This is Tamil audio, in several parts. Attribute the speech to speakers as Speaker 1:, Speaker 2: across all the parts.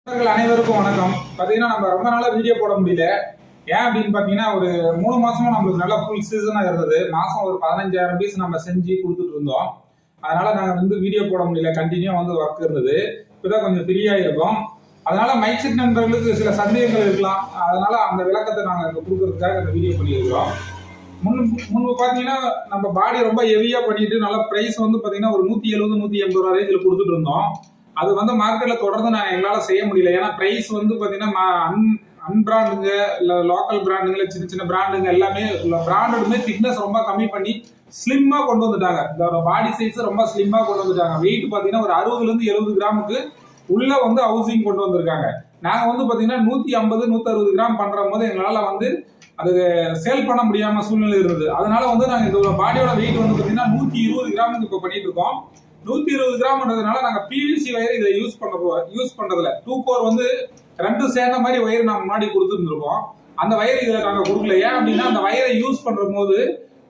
Speaker 1: அனைவருக்கும் வணக்கம். பார்த்தீங்கன்னா நம்ம ரொம்ப நாளாக வீடியோ போட முடியல. ஏன் அப்படின்னு பார்த்தீங்கன்னா ஒரு 3 மாசமா நம்மளுக்கு நல்ல ஃபுல் சீசனாக இருந்தது. மாதம் ஒரு 15,000 பீஸ் நம்ம செஞ்சு கொடுத்துட்டு இருந்தோம். அதனால நாங்கள் வீடியோ போட முடியல. கண்டினியூ ஒர்க் இருந்தது. இப்போதான் கொஞ்சம் ஃப்ரீயாக இருக்கும். அதனால மைக் செட் நண்பர்களுக்கு சில சந்தேகங்கள் இருக்கலாம். அதனால அந்த விளக்கத்தை நாங்கள் இங்கே கொடுக்கறதுக்காக இந்த வீடியோ பண்ணியிருக்கிறோம். முன்பு பார்த்தீங்கன்னா நம்ம பாடி ரொம்ப ஹெவியாக பண்ணிட்டு நல்ல ப்ரைஸ் பார்த்தீங்கன்னா ஒரு 170, 180 ரூபா ரேஞ்சில் கொடுத்துட்டு இருந்தோம். அது மார்க்கெட்ல தொடர்ந்து நான் எங்களால செய்ய முடியல. ஏன்னா பிரைஸ் பாத்தீங்கன்னா அன்பிராண்டுங்க இல்ல லோக்கல் பிராண்டுங்க சின்ன சின்ன பிராண்டுங்க எல்லாமே பிராண்டடுமே திக்னஸ் ரொம்ப கம்மி பண்ணி ஸ்லிம்மா கொண்டு வந்துட்டாங்க. இந்த பாடி சைஸ் ரொம்ப ஸ்லிம்மா கொண்டு வந்துட்டாங்க. வெயிட் பாத்தீங்கன்னா ஒரு 60 இருந்து 70 கிராமுக்கு உள்ள ஹவுசிங் கொண்டு வந்திருக்காங்க. நாங்க பாத்தீங்கன்னா 150, 160 கிராம் பண்ற போது எங்களால அது சேல் பண்ண முடியாம சூழ்நிலை இருந்தது. அதனால நாங்க இதோட பாடியோட வெயிட் பாத்தீங்கன்னா 120 கிராமுக்கு இப்ப பண்ணிட்டு இருக்கோம். 120 கிராம்ன்றதுனால நாங்க பிவிசி வயர் இதை யூஸ் பண்றதுல 2 கோர் ரெண்டு சேர்ந்த மாதிரி வயர் நாங்க முன்னாடி கொடுத்துருந்துருக்கோம். அந்த வயர் இதுல நாங்க கொடுக்கல. ஏன் அப்படின்னா அந்த வயரை யூஸ் பண்ற போது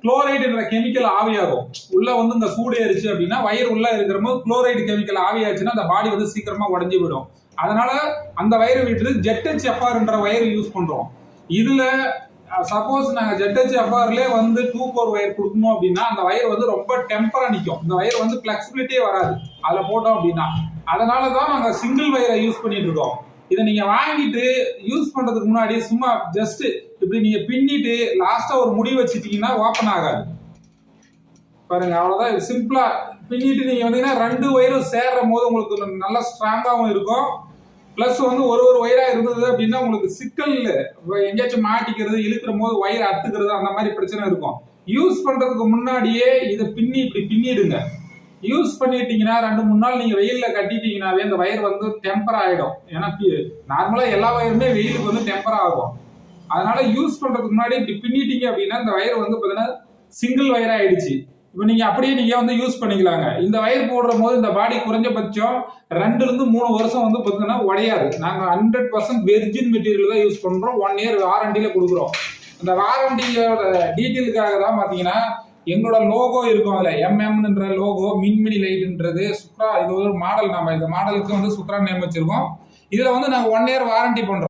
Speaker 1: குளோரைடு என்ற கெமிக்கல் ஆவியாகும். உள்ள இந்த சூடு ஏறிச்சு அப்படின்னா வயர் உள்ள இருக்கிற போது குளோரைடு கெமிக்கல் ஆவியாச்சுன்னா அந்த பாடி சீக்கிரமா உடஞ்சி போயிடும். அதனால அந்த வயரை விட்டு ZHFR என்ற வயர் யூஸ் பண்றோம். இதுல சப்போஸ் நாங்க ZHFRல 2 கோர் வயர் கொடுக்கணும் அப்படின்னா அந்த வயர் ரொம்ப டெம்பரா நிற்கும். இந்த வயர் பிளெக்சிபிலிட்டியே வராது அதுல போட்டோம் அப்படின்னா. அதனாலதான் நாங்க சிங்கிள் வயரை யூஸ் பண்ணிட்டு இருக்கோம். இதை நீங்க வாங்கிட்டு யூஸ் பண்றதுக்கு முன்னாடி சும்மா ஜஸ்ட் இப்படி நீங்க பின்னிட்டு லாஸ்டா ஒரு முடி வச்சுட்டீங்கன்னா ஓப்பன் ஆகாது. பாருங்க, அவ்வளவுதான். சிம்பிளா பின்னிட்டு நீங்க ரெண்டு வயரும் சேர்ற போது உங்களுக்கு நல்லா ஸ்ட்ராங்காகவும் இருக்கும். பிளஸ் ஒரு வயரா இருந்தது அப்படின்னா உங்களுக்கு சிக்கல் எங்கேயாச்சும் மாட்டிக்கிறது, இழுக்கிற போது வயர் அத்துக்கிறது அந்த மாதிரி பிரச்சனை இருக்கும். யூஸ் பண்றதுக்கு முன்னாடியே இதை இப்படி பின்னிடுங்க. யூஸ் பண்ணிட்டீங்கன்னா 2-3 நாள் நீங்க வெயில்ல கட்டிட்டீங்கன்னாவே அந்த வயர் டெம்பர் ஆயிடும். ஏன்னா நார்மலா எல்லா வயருமே வெயிலுக்கு டெம்பர் ஆகும். அதனால யூஸ் பண்றதுக்கு முன்னாடி இப்படி பின்னிட்டீங்க அப்படின்னா இந்த வயர் பாத்தீங்கன்னா சிங்கிள் வயர் ஆயிடுச்சு. இப்ப நீங்க அப்படியே நீங்க யூஸ் பண்ணிக்கலாங்க. இந்த வயர் போடுற போது இந்த பாடி குறைஞ்சபட்சம் 2 இருந்து 3 வருஷம் பாத்தீங்கன்னா உடையாது. நாங்க 100% வெர்ஜின் மெட்டீரியல் தான் யூஸ் பண்றோம். 1 இயர் வாரண்டியில கொடுக்குறோம். இந்த வாரண்டியோட டீட்டெயிலுக்காக தான் பாத்தீங்கன்னா எங்களோட லோகோ இருக்கும். அதுல MM லோகோ, மின்மினி லைட்ன்றது சுத்ரா. இது ஒரு மாடல். நம்ம இந்த மாடலுக்கு சுத்ரா நேம் வச்சிருக்கோம். இதுல நாங்க 1 இயர் வாரண்டி பண்றோம்.